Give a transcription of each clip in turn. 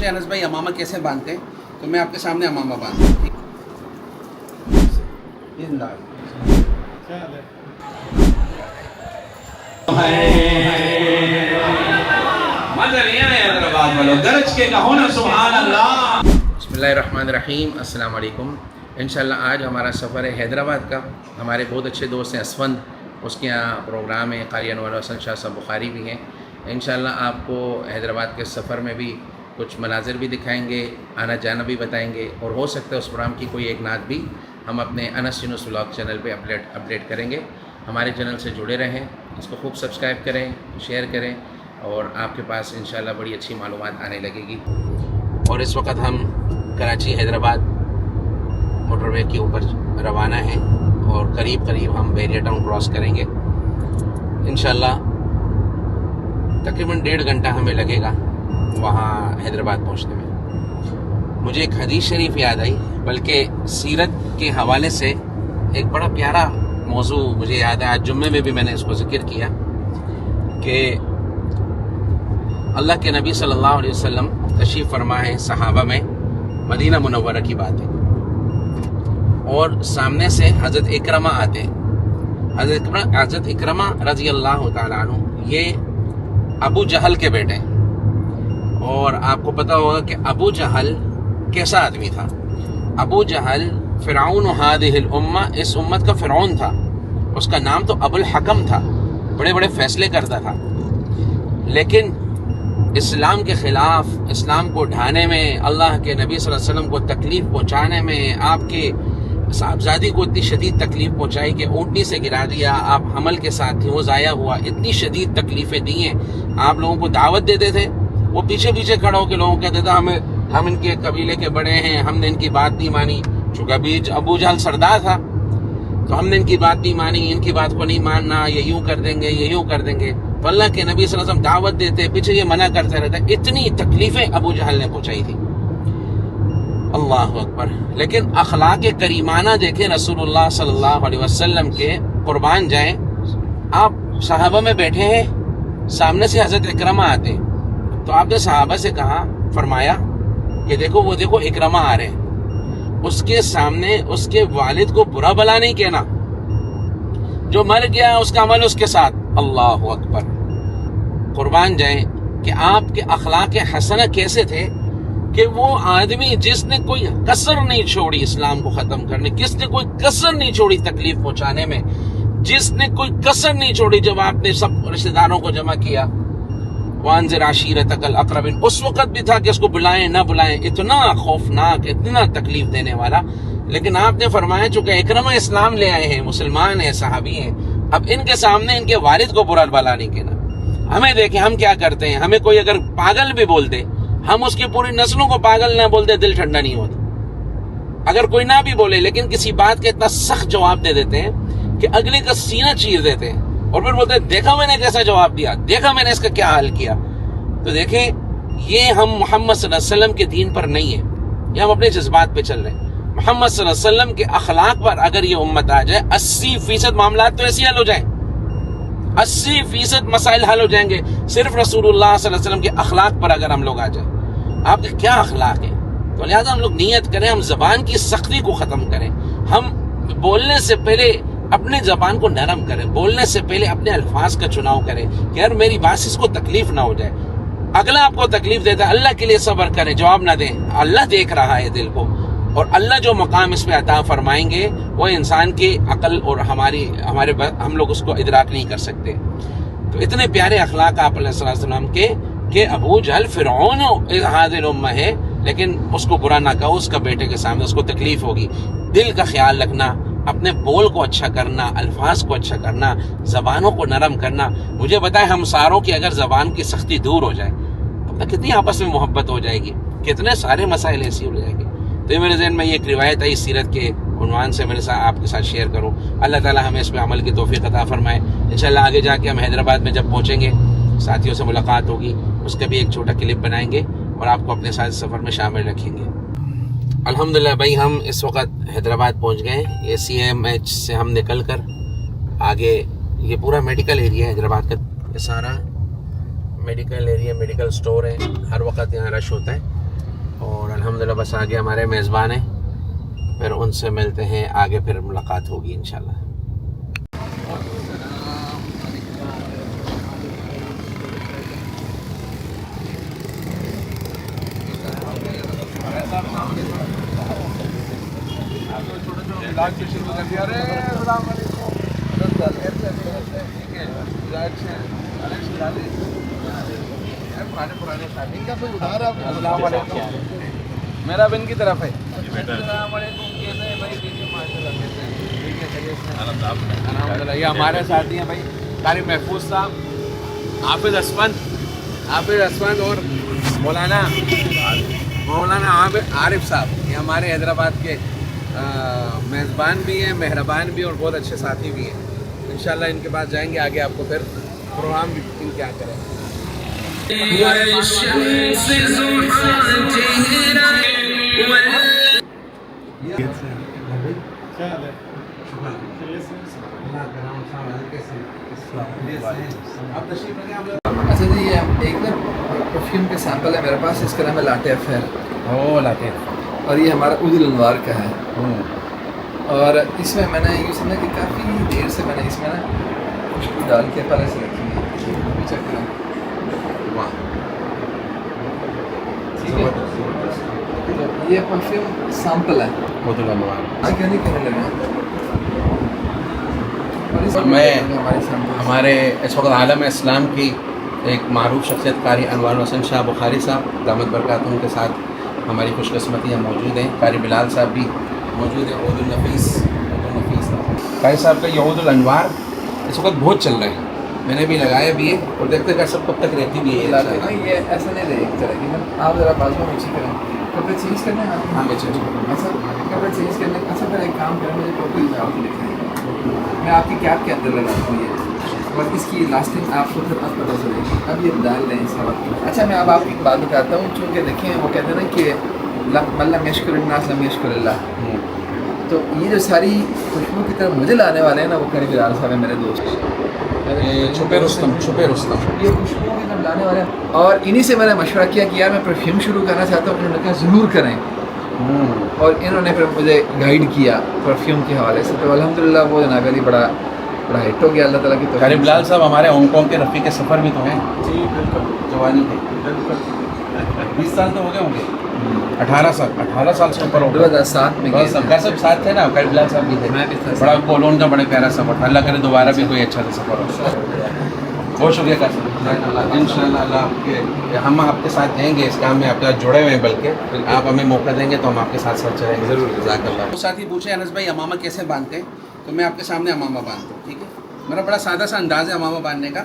पूछे अनस भाई अमामा कैसे बांधते हैं, तो मैं आपके सामने अमामा बांधता हूँ। बिस्मिल्लाहिर्रहमानिर्रहीम, अस्सलाम वालेकुम। इंशाअल्लाह आज हमारा सफ़र है हैदराबाद का। हमारे बहुत अच्छे दोस्त हैं असफंद, उसके यहाँ प्रोग्राम है। कारी अनवर हसन शाह साहब बुखारी भी हैं। इंशाअल्लाह आपको हैदराबाद के सफ़र में भी कुछ मनाज़िर भी दिखाएंगे, आना जाना भी बताएंगे, और हो सकता है उस प्रोग्राम की कोई एक नात भी हम अपने अनस यूनुस व्लॉग चैनल पे अपडेट करेंगे। हमारे चैनल से जुड़े रहें, इसको खूब सब्सक्राइब करें, शेयर करें, और आपके पास इंशाअल्लाह बड़ी अच्छी मालूमात आने लगेगी। और इस वक्त हम कराची हैदराबाद मोटरवे के ऊपर रवाना हैं और करीब करीब हम बैरियर टाउन क्रॉस करेंगे। इंशाअल्लाह तकरीबन 1.5 घंटा हमें लगेगा वहाँ हैदराबाद पहुँचने में। मुझे एक हदीस शरीफ याद आई, बल्कि सीरत के हवाले से एक बड़ा प्यारा मौजू मुझे याद है। आज जुम्मे में भी मैंने इसको जिक्र किया कि अल्लाह के नबी सल्लल्लाहु अलैहि वसल्लम तशरीफ़ फरमा है सहाबा में, मदीना मुनव्वरा की बात है, और सामने से हज़रत इकरमा आते हैं। हज़रत इकरमा रज़ी अल्लाह तआला अन्हु ये अबू जहल के बेटे हैं, और आपको पता होगा कि अबू जहल कैसा आदमी था। अबू जहल फ़िरऔन हादिहिल उम्मा, इस उम्मत का फ़िरऔन था। उसका नाम तो अबुल हकम था, बड़े बड़े फ़ैसले करता था, लेकिन इस्लाम के ख़िलाफ़, इस्लाम को ढाने में, अल्लाह के नबी सल्लल्लाहु अलैहि वसल्लम को तकलीफ़ पहुँचाने में, आपके साहबजादी को इतनी शदीद तकलीफ़ पहुँचाई कि ऊँटनी से गिरा दिया, आप हमल के साथ थे, वो ज़ाया हुआ, इतनी शदीद तकलीफ़ें दी हैं। आप लोगों को दावत देते थे, वो पीछे पीछे खड़ा होकर लोगों को कहते थे हम इनके कबीले के बड़े हैं, हमने इनकी बात नहीं मानी। चूँकि अबू जहल सरदार था, तो हमने इनकी बात नहीं मानी, इनकी बात को नहीं मानना, ये यूँ कर देंगे, ये यूँ कर देंगे। तो अल्लाह के नबी सल्लल्लाहु अलैहि वसल्लम दावत देते, पीछे ये मना करते रहते। इतनी तकलीफ़ें अबू जहल ने पहुँचाई थी, अल्लाह अकबर। लेकिन अखलाक करीमाना देखें रसूलुल्लाह सल्लल्लाहु अलैहि वसल्लम के, कुर्बान जाएं। आप सहाबा में बैठे हैं, सामने से हज़रत इकरमा आते हैं, तो आपने सहाबा से कहा, फरमाया कि देखो वो देखो इकरमा आ रहे हैं। उसके सामने उसके वालिद को बुरा भला नहीं कहना, जो मर गया उसका अमल उसके साथ। अल्लाह अकबर, कुर्बान जाएं कि आपके अखलाक हसना कैसे थे कि वो आदमी जिसने कोई कसर नहीं छोड़ी इस्लाम को ख़त्म करने, जिसने कोई कसर नहीं छोड़ी तकलीफ पहुँचाने में, जिसने कोई कसर नहीं छोड़ी जब आपने सब रिश्तेदारों को जमा किया। वांज़िर आशीरतकल अक़रबीन, उस वक़्त भी था कि उसको बुलाएं ना बुलाएं, इतना खौफनाक, इतना तकलीफ देने वाला। लेकिन आपने फरमाया चूँकि इकरमा इस्लाम ले आए हैं, मुसलमान हैं, सहाबी हैं, अब इनके सामने इनके वालिद को बुरा भला नहीं कहना। हमें देखें हम क्या करते हैं, हमें कोई अगर पागल भी बोल दे, हम उसकी पूरी नस्लों को पागल ना बोल दे, दिल ठंडा नहीं होता। अगर कोई ना भी बोले, लेकिन किसी बात का इतना सख्त जवाब दे देते हैं कि अगले का सीना चीर देते हैं, और फिर बोलते हैं देखा मैंने कैसा जवाब दिया, देखा मैंने इसका क्या हाल किया। तो देखें, ये हम मोहम्मद सल्लल्लाहु अलैहि वसल्लम के दीन पर नहीं है, ये हम अपने जज्बात पे चल रहे हैं। मोहम्मद सल्लल्लाहु अलैहि वसल्लम के अखलाक पर अगर ये उम्मत आ जाए, 80% मामला तो ऐसे हल हो जाए, 80% मसाइल हल हो जाएंगे सिर्फ रसूलुल्लाह सल्लल्लाहु अलैहि वसल्लम के अखलाक पर अगर हम लोग आ जाए। आपके क्या अखलाक है, तो लिहाजा हम लोग नियत करें, हम जबान की सख्ती को ख़त्म करें। हम बोलने से पहले अपने ज़बान को नरम करें, बोलने से पहले अपने अल्फाज का चुनाव करें कि यार मेरी बात से इसको तकलीफ ना हो जाए। अगला आपको तकलीफ देता है, अल्लाह के लिए सब्र करें, जवाब ना दें। अल्लाह देख रहा है दिल को, और अल्लाह जो मकाम इस पे अता फरमाएंगे वो इंसान की अकल और हम लोग उसको इदराक नहीं कर सकते। तो इतने प्यारे अखलाक आप अलैहि सल्लम के अबू जहल फ़िरऔन हादिल उम्मा है, लेकिन उसको बुरा ना कहो, उसका बेटे के सामने उसको तकलीफ होगी। दिल का ख्याल रखना, अपने बोल को अच्छा करना, अल्फाज को अच्छा करना, ज़बानों को नरम करना। मुझे बताएं, हम सारों की अगर ज़बान की सख्ती दूर हो जाए तो कितनी आपस में मोहब्बत हो जाएगी, कितने सारे मसाइल ऐसे हो जाएंगे। तो ये मेरे ज़हन में एक रिवायत आई सीरत के उन्वान से मेरे साथ आपके साथ शेयर करूँ। अल्लाह ताला हमें इस पर अमल की तौफीक अता फरमाए। इंशाअल्लाह आगे जाके हम हैदराबाद में जब पहुँचेंगे, साथियों से मुलाकात होगी, उसका भी एक छोटा क्लिप बनाएंगे और आपको अपने साथ सफ़र में शामिल रखेंगे। अल्हम्दुलिल्लाह भाई, हम इस वक्त हैदराबाद पहुंच गए। ये CMH से हम निकल कर आगे, ये पूरा मेडिकल एरिया है हैदराबाद का, ये सारा मेडिकल एरिया, मेडिकल स्टोर है, हर वक्त यहाँ रश होता है। اور الحمدللہ بس آگے ہمارے میزبان ہیں، پھر ان سے ملتے ہیں آگے، پھر ملاقات ہوگی انشاءاللہ۔ السلام علیکم، میرا بن کی طرف ہے۔ السلام علیکم، کیسے ہیں بھائی؟ الحمدللہ، یہ ہمارے ساتھی ہیں بھائی، قاری محفوظ صاحب، حافظ اسفند اور مولانا عارف صاحب، یہ ہمارے حیدرآباد کے میزبان بھی ہیں، مہربان بھی اور بہت اچھے ساتھی بھی ہیں۔ انشاءاللہ ان کے پاس جائیں گے، آگے آپ کو پھر پروگرام بھی ان کیا کریں۔ اچھا جی، یہ ایک نا پرفیوم کے سیمپل ہے میرے پاس، اس کا نام ہے لاٹیف ہے، اور یہ ہمارا عود الانوار کا ہے، اور اس میں میں نے یہ سمجھا کہ کافی دیر سے میں نے اس میں نا خوشبو ڈال کے پہلے سے رکھی ہے، چیک کریں، ٹھیک ہے؟ تو یہ پرفیوم سیمپل ہے، عود الانوار آگے نہیں کہنے لگا، میں ہمارے اس وقت عالم اسلام کی ایک معروف شخصیت قاری انوار الحسن شاہ بخاری صاحب دامت برکاتہم کے ساتھ ہماری خوش قسمتی ہم موجود ہیں، قاری بلال صاحب بھی موجود ہیں، عود النفیس قاری صاحب کا یہ عود الانوار اس وقت بہت چل رہا ہے، میں نے بھی لگایا بھی ہے اور دیکھتے کہ سب کب تک رہتی بھی ہے۔ یہ ایسا نہیں رہے چلے گی، آپ ذرا بازو میں نیچے کریں، کپڑے چینج کرنے ہیں آپ؟ ہاں میں چینج اچھا کپڑے چینج کرنے، اچھا پھر ایک کام کریں، مجھے ٹوپی آپ کو دکھائیں، میں آپ کی کیپ کے اندر لگاتا ہوں یہ، اور اس کی لاسٹنگ آپ کو پھر پتہ چلے گی، اب یہ ڈال لیں اس وقت۔ اچھا میں اب آپ کی بات بتاتا ہوں، چونکہ دیکھیں وہ کہتے ہیں نا کہ من لم یشکر الناس لم یشکر اللہ، تو یہ جو ساری خوشبو کی طرف مجھے لانے والے ہیں نا، وہ قاری بلال صاحب ہیں میرے دوست، چھپے رستم یہ خوشبو کی طرف لانے والے ہیں، اور انہی سے میں نے مشورہ کیا کہ یار میں پرفیوم شروع کرنا چاہتا ہوں، انہوں نے کہا ضرور کریں، اور انہوں نے پھر مجھے گائیڈ کیا پرفیوم کے حوالے سے، تو الحمدللہ وہ جناب علی بڑا ہٹ ہو گیا، اللہ تعالیٰ کی توفیق۔ قاری بلال صاحب ہمارے ہانگ کانگ کے رفیق سفر بھی تو ہیں، جی بالکل جوانی کے 20 سال تو ہو گئے ہوں گے، 18 سال سے اوپر ہو گئے، 2007 میں گئے تھے، سب ساتھ تھے نا، قاری بلال صاحب بھی تھے، میں بھی تھا، بڑا کولون کا بڑے پیارا سفر تھا، اللہ کرے دوبارہ بھی کوئی اچھا سا سفر ہو۔ بہت شکریہ قاسم صاحب، انشاءاللہ اللہ آپ کے، ہم آپ کے ساتھ جائیں گے اس کام میں، آپ کے ساتھ جڑے ہوئے ہیں، بلکہ آپ ہمیں موقع دیں گے تو ہم آپ کے ساتھ چلیں گے ضرور، جزاک اللہ۔ ساتھی پوچھے انس بھائی امامہ کیسے باندھتے ہیں، تو میں آپ کے سامنے امامہ باندھتا ہوں، ٹھیک ہے؟ میرا بڑا سادہ سا انداز ہے امامہ باندھنے کا۔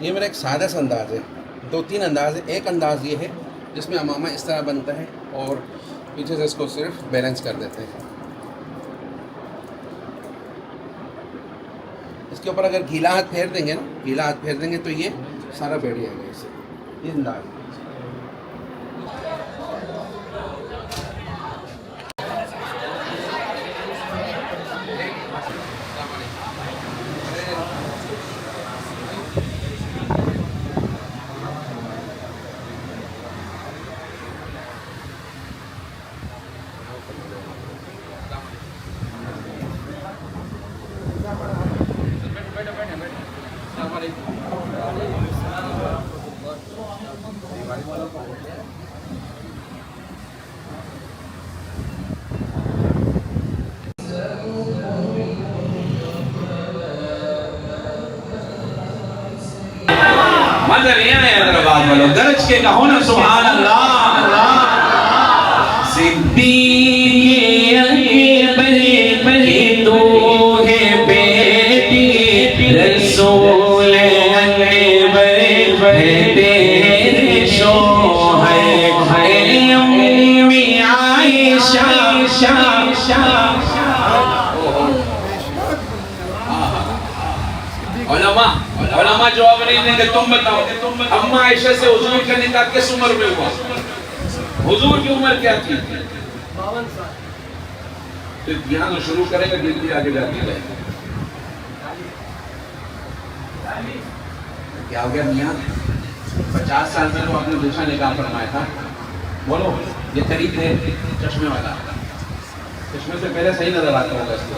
یہ میرا ایک سادہ سا انداز ہے، 2-3 انداز ہے، ایک انداز یہ ہے جس میں امامہ اس طرح بنتا ہے اور پیچھے سے اس کو صرف بیلنس کر دیتے ہیں، اس کے اوپر اگر گیلا ہاتھ پھیر دیں گے تو یہ سارا بیٹھ جائے گا، اس سے یہ انداز ہے۔ مزہ نہیں آیا حیدرآباد والوں، درج کے کہو نا سبحان اللہ۔ صدیق اکبر کی تو ہے بیٹی، رسول اکبر ہے تیرے شوہر، علماء جواب نہیں دیں گے. تم بتاؤ اما عائشہ سے حضور کا نکاح کس عمر میں ہوا؟ حضور کی عمر کیا تھی؟ 52 سال. تو یہاں تو شروع کرے گا گنتی آگے جاتی رہے گی. کیا ہو گیا میاں؟ 50 سال میں تو آپ نے دوسرا نکاح فرمایا تھا. بولو یہ قریب ہے چشمے والا. چشمے سے پہلے صحیح نظر آتا ہوگا اس کو.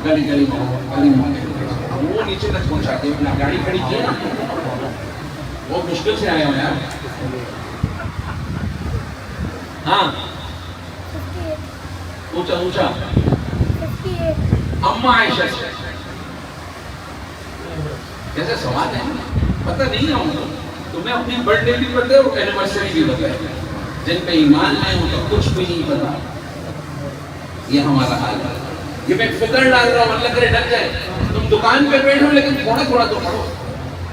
گلی گلی میں وہ نیچے تک پہنچاتے ہیں. گاڑی کھڑی کی ہے نا, بہت مشکل سے آئے ہیں. ہاں اونچا اونچا. اما عائشہ سے جیسے سوال ہے پتہ نہیں ہے ہم تمہیں اپنی برتھ ڈے بھی پتہ ہے اور اینیورسری بھی پتہ ہے. جن پہ ایمان لائے ان کا کچھ بھی نہیں پتا. یہ ہمارا حال ہے. یہ میں فکر ڈال رہا ہوں اللہ کرے ڈر جائے. تم دکان پہ بیٹھو لیکن تھوڑا تھوڑا تو پڑھو.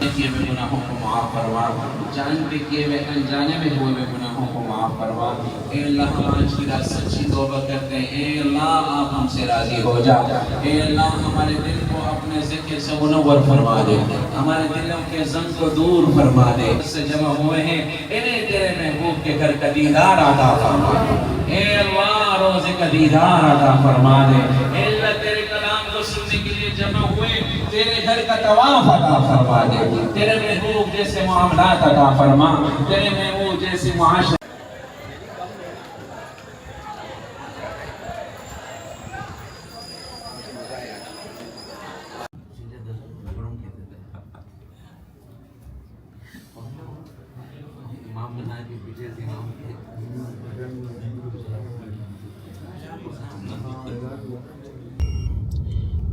کیے ہوئے گناہوں کو معاف فرما, جان پہ کیے ہوئے انجانے میں ہوئے ہوئے گناہوں کو معاف فرما. اے اللہ ہم آج کی رات سچی توبہ کرتے ہیں. اے اللہ آپ ہم سے راضی ہو جا. اے اللہ ہمارے دل کو اپنے ذکر سے منور فرما دے. ہمارے دلوں کے زنگ کو دور فرما دے. اس سے جمع ہوئے ہیں انہیں تیرے محبوب کے گھر کا دیدار عطا فرما دے. اے اللہ روزے کا دیدار عطا فرما دے. اے اللہ تیرے کلام کو سننے کے لیے جمع ہوئے تیرے گھر کا طواف عطا فرما دے. تیرے محبوب جیسے معاملات عطا فرما. تیرے محبوب جیسے معاشرے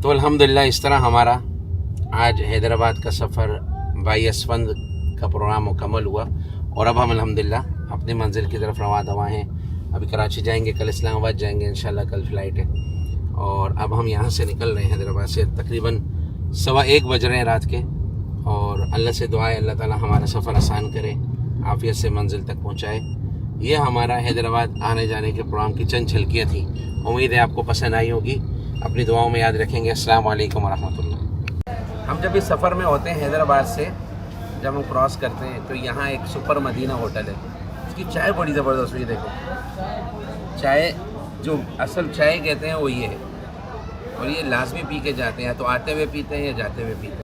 تو الحمدللہ اس طرح ہمارا آج حیدرآباد کا سفر بائی اسفند کا پروگرام مکمل ہوا اور اب ہم الحمدللہ اپنی منزل کی طرف رواں دواں ہیں. ابھی کراچی جائیں گے, کل اسلام آباد جائیں گے انشاءاللہ, کل فلائٹ ہے. اور اب ہم یہاں سے نکل رہے ہیں حیدرآباد سے تقریباً 1:15 بج رہے ہیں رات کے. اور اللہ سے دعا ہے اللہ تعالیٰ ہمارا سفر آسان کرے, عافیت سے منزل تک پہنچائے. یہ ہمارا حیدرآباد آنے جانے کے پروگرام کی چند جھلکیاں تھیں. امید ہے آپ کو پسند آئی ہوگی. اپنی دعاؤں میں یاد رکھیں گے. السلام علیکم ورحمۃ اللہ. ہم جب اس سفر میں ہوتے ہیں حیدرآباد سے, جب ہم کراس کرتے ہیں تو یہاں ایک سپر مدینہ ہوٹل ہے. اس کی چائے بڑی زبردست ہوئی. دیکھو چائے, جو اصل چائے کہتے ہیں وہ یہ ہے. اور یہ لازمی پی کے جاتے ہیں, یا تو آتے ہوئے پیتے ہیں یا جاتے ہوئے پیتے ہیں.